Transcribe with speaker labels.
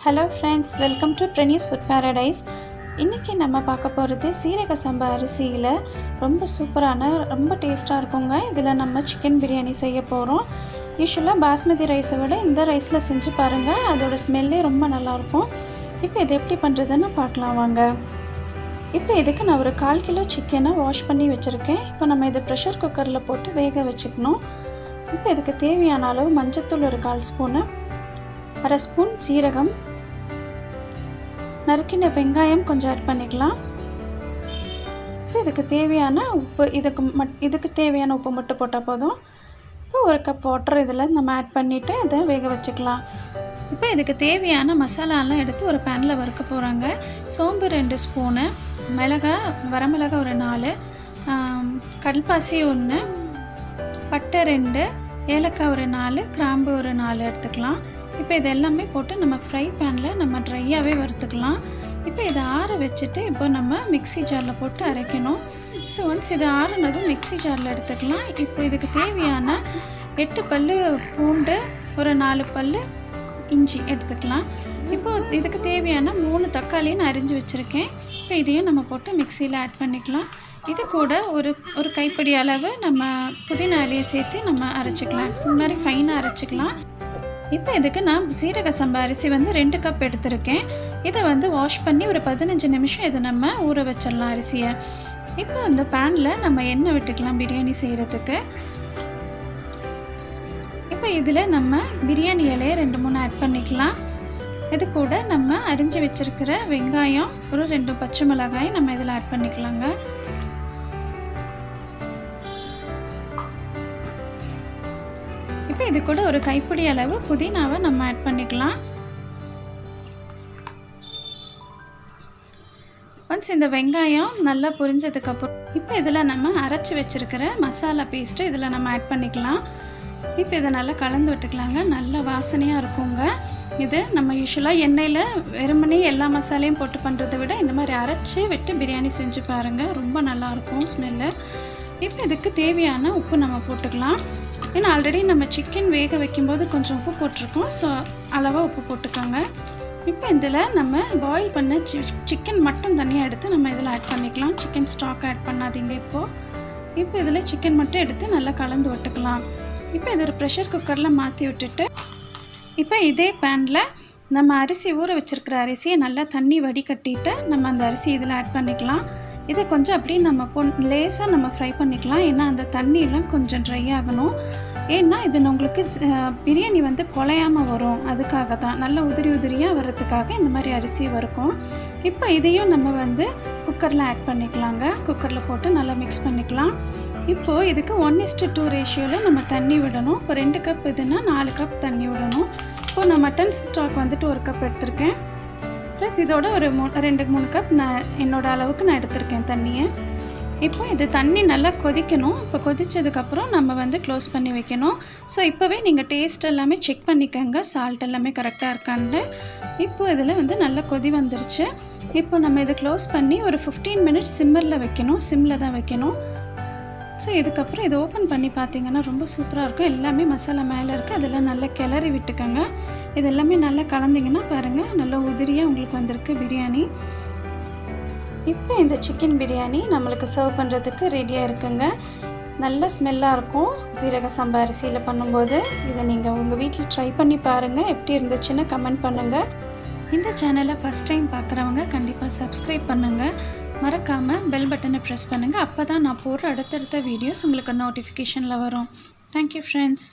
Speaker 1: Hello friends, welcome to Prenny's Food Paradise. இன்னைக்கு நம்ம பார்க்க போறது சீரக சம்பா அரிசியில ரொம்ப சூப்பரான ரொம்ப டேஸ்டா இருக்குங்க. இதுல நம்ம சிக்கன் பிரியாணி செய்ய போறோம். யூசுவலா பாஸ்மதி ரைஸை விட இந்த ரைஸ்ல செஞ்சு பாருங்க. அதோட ஸ்மெல்லே ரொம்ப நல்லா இருக்கும். இப்போ இது எப்படி பண்றதுன்னு பார்க்கலாம் வாங்க. இப்போ இதுக்கு நான் ஒரு 1/4 கிலோ சிக்கனை வாஷ் பண்ணி வச்சிருக்கேன். இப்போ நம்ம இத பிரஷர் குக்கர்ல போட்டு வேக வச்சுக்கணும். இப்போ இதுக்கு தேவையான அளவு மஞ்சள்தூள் ஒரு 1/4 ஸ்பூன், 1/2 ஸ்பூன் சீரகம், நறுக்கின வெங்காயம் கொஞ்சம் ஆட் பண்ணிக்கலாம். இதுக்கு தேவையான உப்பு இதுக்கு தேவையான உப்பு மட்டும் போட்டால் போதும். இப்போ 1 கப் வாட்டர் இதில் நம்ம ஆட் பண்ணிவிட்டு அதை வேக வச்சுக்கலாம். இப்போ இதுக்கு தேவையான மசாலாலாம் எடுத்து ஒரு பேனில் வறுக்க போகிறாங்க. சோம்பு 2 ஸ்பூனு, மிளகாய் வரமிளகாய் ஒரு 4, கல்பாசி 1, பட்டை 2, ஏலக்காய் ஒரு 4, கிராம்பு ஒரு 4 எடுத்துக்கலாம். இப்போ இது எல்லாமே போட்டு நம்ம ஃப்ரை பேனில் நம்ம ட்ரையாகவே வறுத்துக்கலாம். இப்போ இதை ஆற வச்சுட்டு இப்போ நம்ம மிக்ஸி ஜாரில் போட்டு அரைக்கணும். ஸோ ஒன்ஸ் இது ஆறுனதும் மிக்ஸி ஜாரில் எடுத்துக்கலாம். இப்போ இதுக்கு தேவையான 8 பல்லு பூண்டு, ஒரு 4 பல்லு இஞ்சி எடுத்துக்கலாம். இப்போ இதுக்கு தேவையான 3 தக்காளி நான் அரிஞ்சு வச்சுருக்கேன். இப்போ இதையும் நம்ம போட்டு மிக்சியில் ஆட் பண்ணிக்கலாம். இது கூட ஒரு கைப்பிடி அளவு நம்ம புதினா இலையை சேர்த்து நம்ம அரைச்சிக்கலாம். இந்த மாதிரி ஃபைனாக அரைச்சிக்கலாம். இப்போ இதுக்கு நான் சீரக சம்பா அரிசி 2 கப் எடுத்திருக்கேன். இதை வாஷ் பண்ணி ஒரு 15 நிமிஷம் இதை நம்ம ஊற வச்சிடலாம் அரிசியை. இப்போ அந்த பேனில் நம்ம எண்ணெய் விட்டுக்கலாம் பிரியாணி செய்கிறதுக்கு. இப்போ இதில் நம்ம பிரியாணி இலையை 2-3 ஆட் பண்ணிக்கலாம். இது கூட நம்ம அரிஞ்சு வச்சுருக்கிற வெங்காயம், ஒரு 2 பச்சை மிளகாய் நம்ம இதில் ஆட் பண்ணிக்கலாங்க. இப்போ இது கூட ஒரு கைப்பிடி அளவு புதினாவை நம்ம ஆட் பண்ணிக்கலாம். ஒன்ஸ் இந்த வெங்காயம் நல்லா பொரிஞ்சதுக்கப்புறம் இப்போ இதில் நம்ம அரைச்சி வச்சுருக்கிற மசாலா பேஸ்ட்டு இதில் நம்ம ஆட் பண்ணிக்கலாம். இப்போ இதை நல்லா கலந்து விட்டுக்கலாங்க. நல்ல வாசனையாக இருக்குங்க. இது நம்ம யூஸ்வலாக எண்ணெயில் வெறுமனே எல்லா மசாலையும் போட்டு பண்ணுறதை விட இந்த மாதிரி அரைச்சி விட்டு பிரியாணி செஞ்சு பாருங்கள். ரொம்ப நல்லாயிருக்கும் ஸ்மெல்லு. இப்போ இதுக்கு தேவையான உப்பு நம்ம போட்டுக்கலாம். ஏன்னா ஆல்ரெடி நம்ம சிக்கன் வேக வைக்கும்போது கொஞ்சம் உப்பு போட்டிருக்கோம். ஸோ அளவாக உப்பு போட்டுக்கோங்க. இப்போ இதில் நம்ம பாயில் பண்ண சிக்கன் மட்டும் தனியாக எடுத்து நம்ம இதில் ஆட் பண்ணிக்கலாம். சிக்கன் ஸ்டாக் ஆட் பண்ணாதீங்க. இப்போ இதில் சிக்கன் மட்டும் எடுத்து நல்லா கலந்து விட்டுக்கலாம். இப்போ இது ஒரு ப்ரெஷர் குக்கரில் மாற்றி விட்டுட்டு இப்போ இதே பேனில் நம்ம அரிசி ஊற வச்சுருக்கிற அரிசியை நல்லா தண்ணி வடிகட்டிட்டு நம்ம அந்த அரிசி இதில் ஆட் பண்ணிக்கலாம். இதை கொஞ்சம் அப்படியே நம்ம லேசாக நம்ம ஃப்ரை பண்ணிக்கலாம். ஏன்னா அந்த தண்ணியெலாம் கொஞ்சம் ட்ரை ஆகணும். ஏன்னா இது உங்களுக்கு பிரியாணி குலையாமல் வரும். அதுக்காக தான் நல்லா உதிரியாக வர்றதுக்காக இந்த மாதிரி அரிசி வறுக்கும். இப்போ இதையும் நம்ம குக்கரில் ஆட் பண்ணிக்கலாங்க. குக்கரில் போட்டு நல்லா மிக்ஸ் பண்ணிக்கலாம். இப்போது இதுக்கு 1:2 ரேஷியோவில் நம்ம தண்ணி விடணும். இப்போ 2 கப் இதுன்னா 4 கப் தண்ணி விடணும். இப்போது நான் மட்டன் ஸ்டாக் 1 கப் எடுத்திருக்கேன். ப்ளஸ் இதோட ஒரு 2-3 கப் நான் என்னோடய அளவுக்கு நான் எடுத்திருக்கேன் தண்ணியை. இப்போ இது தண்ணி நல்லா கொதிக்கணும். இப்போ கொதித்ததுக்கப்புறம் நம்ம க்ளோஸ் பண்ணி வைக்கணும். ஸோ இப்போவே நீங்கள் டேஸ்ட் எல்லாமே செக் பண்ணிக்கோங்க, சால்ட் எல்லாமே கரெக்டாக இருக்கான்னு. இப்போ இதில் நல்லா கொதி வந்துருச்சு. இப்போ நம்ம இதை க்ளோஸ் பண்ணி ஒரு 15 மினிட்ஸ் சிம்மரில் வைக்கணும். சிம்மில் தான் வைக்கணும். ஸோ இதுக்கப்புறம் இதை ஓப்பன் பண்ணி பார்த்தீங்கன்னா ரொம்ப சூப்பராக இருக்கும். எல்லாமே மசாலா மேலே இருக்குது. அதெல்லாம் நல்லா கிளறி விட்டுக்கோங்க. இது எல்லாமே நல்லா கலந்திங்கன்னா பாருங்கள் நல்லா உதிரியாக உங்களுக்கு வந்திருக்கு பிரியாணி. இப்போ இந்த சிக்கன் பிரியாணி நம்மளுக்கு சர்வ் பண்ணுறதுக்கு ரெடியாக இருக்குங்க. நல்ல ஸ்மெல்லாக இருக்கும் சீரக சம்பா அரிசியில் பண்ணும்போது. இதை நீங்கள் உங்கள் வீட்டில் ட்ரை பண்ணி பாருங்கள். எப்படி இருந்துச்சுன்னு கமெண்ட் பண்ணுங்கள். இந்த சேனலை ஃபஸ்ட் டைம் பார்க்குறவங்க கண்டிப்பாக சப்ஸ்கிரைப் பண்ணுங்கள். மறக்காமல் பெல் பட்டனை ப்ரெஸ் பண்ணுங்கள். அப்போ தான் நான் போடுற அடுத்தடுத்த வீடியோஸ் உங்களுக்கு நோட்டிஃபிகேஷனில் வரும். Thank you friends.